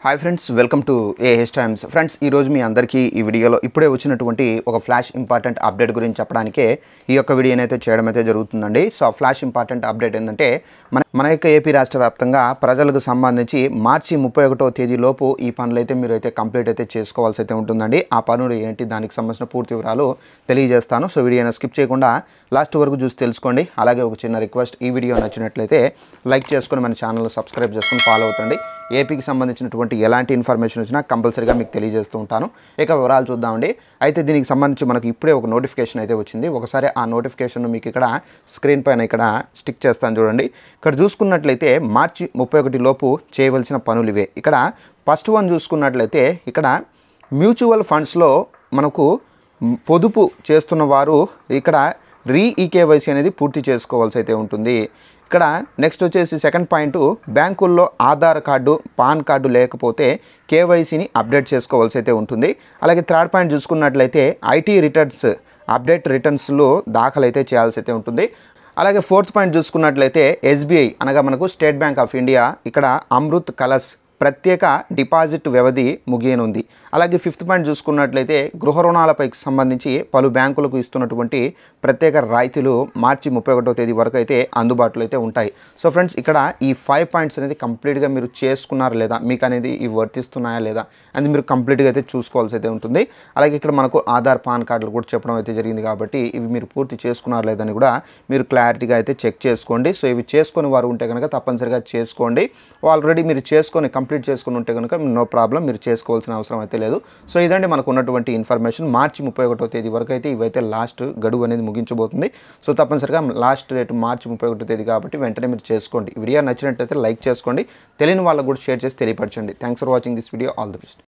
Hi friends, welcome to AH times. Friends, ఈరోజు మీ అందరికీ ఈ వీడియోలో ఇప్పుడే వచ్చినటువంటి ఒక ఫ్లాష్ ఇంపార్టెంట్ అప్డేట్ గురించి చెప్పడానికే ఈ యొక్క వీడియోని అయితే చేయడం అయితే జరుగుతుందండి. సో ఆ ఫ్లాష్ ఇంపార్టెంట్ అప్డేట్ ఏంటంటే మన యొక్క ఏపీ రాష్ట్ర వ్యాప్తంగా ప్రజలకు సంబంధించి మార్చి 31వ తేదీలోపు ఈ పనులు అయితే మీరు అయితే కంప్లీట్ అయితే చేసుకోవాల్సి అయితే ఉంటుందండి. ఆ పనులు ఏంటి, దానికి సంబంధించిన పూర్తి వివరాలు తెలియజేస్తాను. సో వీడియోని స్కిప్ చేయకుండా లాస్ట్ వరకు చూసి తెలుసుకోండి. అలాగే ఒక చిన్న రిక్వెస్ట్, ఈ వీడియో నచ్చినట్లయితే లైక్ చేసుకొని మన ఛానల్ సబ్స్క్రైబ్ చేసుకొని ఫాలో అవుతండి. ఏపీకి సంబంధించినటువంటి ఎలాంటి ఇన్ఫర్మేషన్ వచ్చినా కంపల్సరీగా మీకు తెలియజేస్తూ ఉంటాను. ఇక వివరాలు చూద్దామండి. అయితే దీనికి సంబంధించి మనకు ఇప్పుడే ఒక నోటిఫికేషన్ అయితే వచ్చింది. ఒకసారి ఆ నోటిఫికేషన్ మీకు ఇక్కడ స్క్రీన్ పైన ఇక్కడ స్టిక్ చేస్తాను చూడండి. ఇక్కడ చూసుకున్నట్లయితే మార్చి 31 లోపు చేయవలసిన పనులు ఇవే. ఇక్కడ ఫస్ట్ వన్ చూసుకున్నట్లయితే ఇక్కడ మ్యూచువల్ ఫండ్స్లో మనకు పొదుపు చేస్తున్న వారు ఇక్కడ ఈకేవైసీ అనేది పూర్తి చేసుకోవాల్సి అయితే ఉంటుంది. ఇక్కడ నెక్స్ట్ వచ్చేసి సెకండ్ పాయింట్, బ్యాంకుల్లో ఆధార్ కార్డు, పాన్ కార్డు లేకపోతే కేవైసీని అప్డేట్ చేసుకోవాల్సి అయితే ఉంటుంది. అలాగే థర్డ్ పాయింట్ చూసుకున్నట్లయితే ఐటీ రిటర్న్స్ అప్డేట్ రిటర్న్స్లో దాఖలు అయితే చేయాల్సి అయితే ఉంటుంది. అలాగే ఫోర్త్ పాయింట్ చూసుకున్నట్లయితే ఎస్బీఐ అనగా మనకు స్టేట్ బ్యాంక్ ఆఫ్ ఇండియా ఇక్కడ అమృత్ కలస్ ప్రత్యేక డిపాజిట్ వ్యవధి ముగియనుంది. అలాగే ఫిఫ్త్ పాయింట్ చూసుకున్నట్లయితే గృహ రుణాలపై సంబంధించి పలు బ్యాంకులకు ఇస్తున్నటువంటి ప్రత్యేక రాయితీలు మార్చి 31వ తేదీ వరకు అయితే అందుబాటులో అయితే ఉంటాయి. సో ఫ్రెండ్స్, ఇక్కడ ఈ 5 పాయింట్స్ అనేది కంప్లీట్గా మీరు చేసుకున్నారా లేదా, మీకు అనేది ఇవి వర్తిస్తున్నాయా లేదా అది మీరు కంప్లీట్గా అయితే చూసుకోవాల్సి అయితే ఉంటుంది. అలాగే ఇక్కడ మనకు ఆధార్, పాన్ కార్డులు కూడా చెప్పడం అయితే జరిగింది కాబట్టి ఇవి మీరు పూర్తి చేసుకున్నారా లేదని కూడా మీరు క్లారిటీగా అయితే చెక్ చేసుకోండి. సో ఇవి చేసుకొని వారు ఉంటే కనుక తప్పనిసరిగా చేసుకోండి. ఆల్రెడీ మీరు చేసుకొని కంప్లీట్ చేసుకుని ఉంటే కనుక నో ప్రాబ్లం, మీరు చేసుకోవాల్సిన అవసరం అయితే లేదు. సో ఇదండి మనకు ఉన్నటువంటి ఇన్ఫర్మేషన్. మార్చి 31వ తేదీ వరకు అయితే ఇవైతే లాస్ట్ గడువు అనేది ముగించబోతుంది. సో తప్పనిసరిగా లాస్ట్ డేట్ మార్చి 31వ తేదీ కాబట్టి వెంటనే మీరు చేసుకోండి. ఈ వీడియో నచ్చినట్లయితే లైక్ చేసుకోండి, తెలియని వాళ్ళకు కూడా షేర్ చేసి తెలియపరచండి. Thanks for watching this video. All the best.